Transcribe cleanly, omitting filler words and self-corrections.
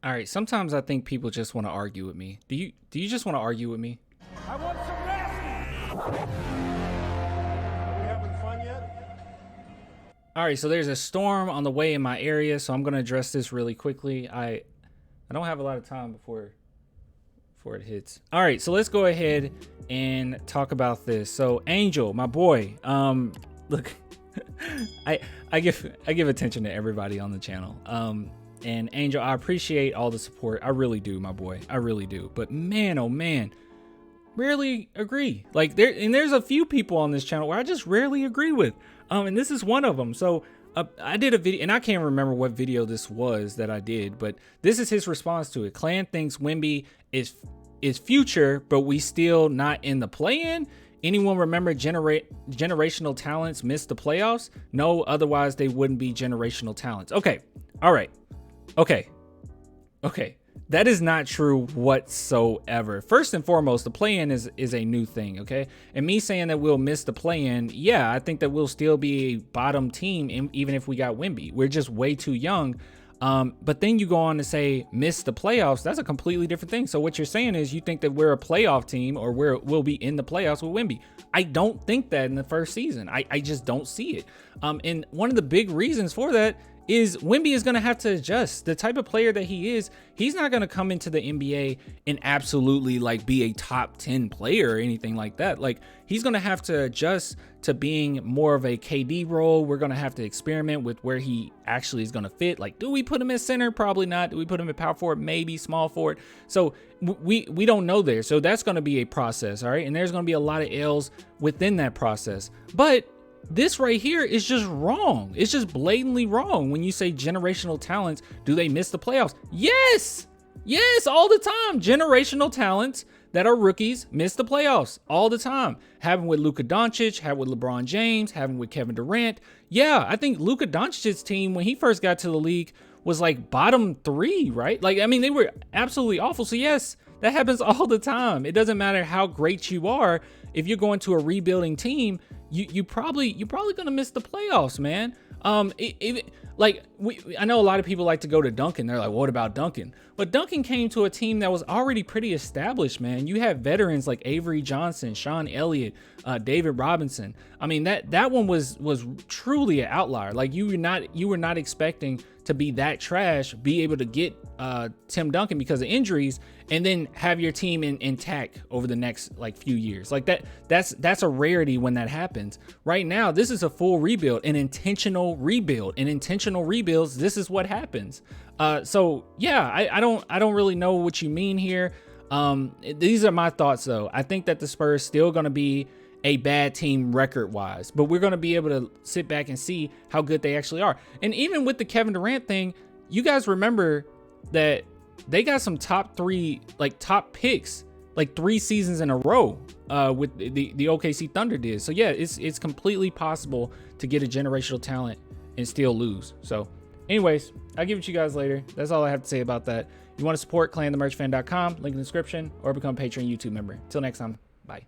All right, sometimes I think people just want to argue with me. Do you just want to argue with me? I want some nasty. Are we having fun yet? All right, so there's a storm on the way in my area, so I'm going to address this really quickly. I don't have a lot of time before it hits. All right, so let's go ahead and talk about this. So Angel, my boy, look, I give attention to everybody on the channel. And Angel, I appreciate all the support. I really do, my boy. I really do. But man, oh man, rarely agree. Like there's a few people on this channel where I just rarely agree with. And this is one of them. So I did a video, and I can't remember what video this was that I did, but this is his response to it. Clan thinks Wemby is future, but we still not in the play-in. Anyone remember generational talents missed the playoffs? No, otherwise they wouldn't be generational talents. Okay. All right. Okay. That is not true whatsoever. First and foremost, the play-in is a new thing, okay? And me saying that we'll miss the play-in, yeah, I think that we'll still be a bottom team even if we got Wemby. We're just way too young. But then you go on to say miss the playoffs. That's a completely different thing. So what you're saying is you think that we're a playoff team, or we'll be in the playoffs with Wemby. I don't think that in the first season. I just don't see it. And one of the big reasons for that is Wemby is going to have to adjust. The type of player that he is, he's not going to come into the NBA and absolutely like be a top 10 player or anything like that. Like he's going to have to adjust to being more of a KD role. We're going to have to experiment with where he actually is going to fit. Like, do we put him at center? Probably not. Do we put him at power forward? Maybe small forward. So we don't know there. So that's going to be a process. All right. And there's going to be a lot of L's within that process. But this right here is just wrong. It's just blatantly wrong. When you say generational talents, do they miss the playoffs? Yes, all the time. Generational talents that are rookies miss the playoffs all the time. Having with Luka Doncic, having with LeBron James, having with Kevin Durant. Yeah, I think Luka Doncic's team when he first got to the league was like bottom 3, right? Like, I mean, they were absolutely awful. So yes, that happens all the time. It doesn't matter how great you are. If you're going to a rebuilding team, you're probably gonna miss the playoffs, man. I know a lot of people like to go to Duncan. They're like, what about Duncan? But Duncan came to a team that was already pretty established, man. You have veterans like Avery Johnson, Sean Elliott, David Robinson. I mean, that one was truly an outlier. Like you were not expecting to be that trash, be able to get Tim Duncan because of injuries, and then have your team intact over the next like few years. Like that's a rarity when that happens. Right now, this is a full rebuild, an intentional rebuild. In intentional rebuilds, this is what happens. So yeah, I don't really know what you mean here. These are my thoughts though. I think that the Spurs still gonna be a bad team record wise, but we're going to be able to sit back and see how good they actually are. And even with the Kevin Durant thing, you guys remember that they got some top picks, like 3 seasons in a row, with the OKC Thunder did. So yeah, it's completely possible to get a generational talent and still lose. So anyways, I'll give it to you guys later. That's all I have to say about that. If you want to support, clanthemerchfan.com, link in the description, or become a Patreon YouTube member. Till next time, bye.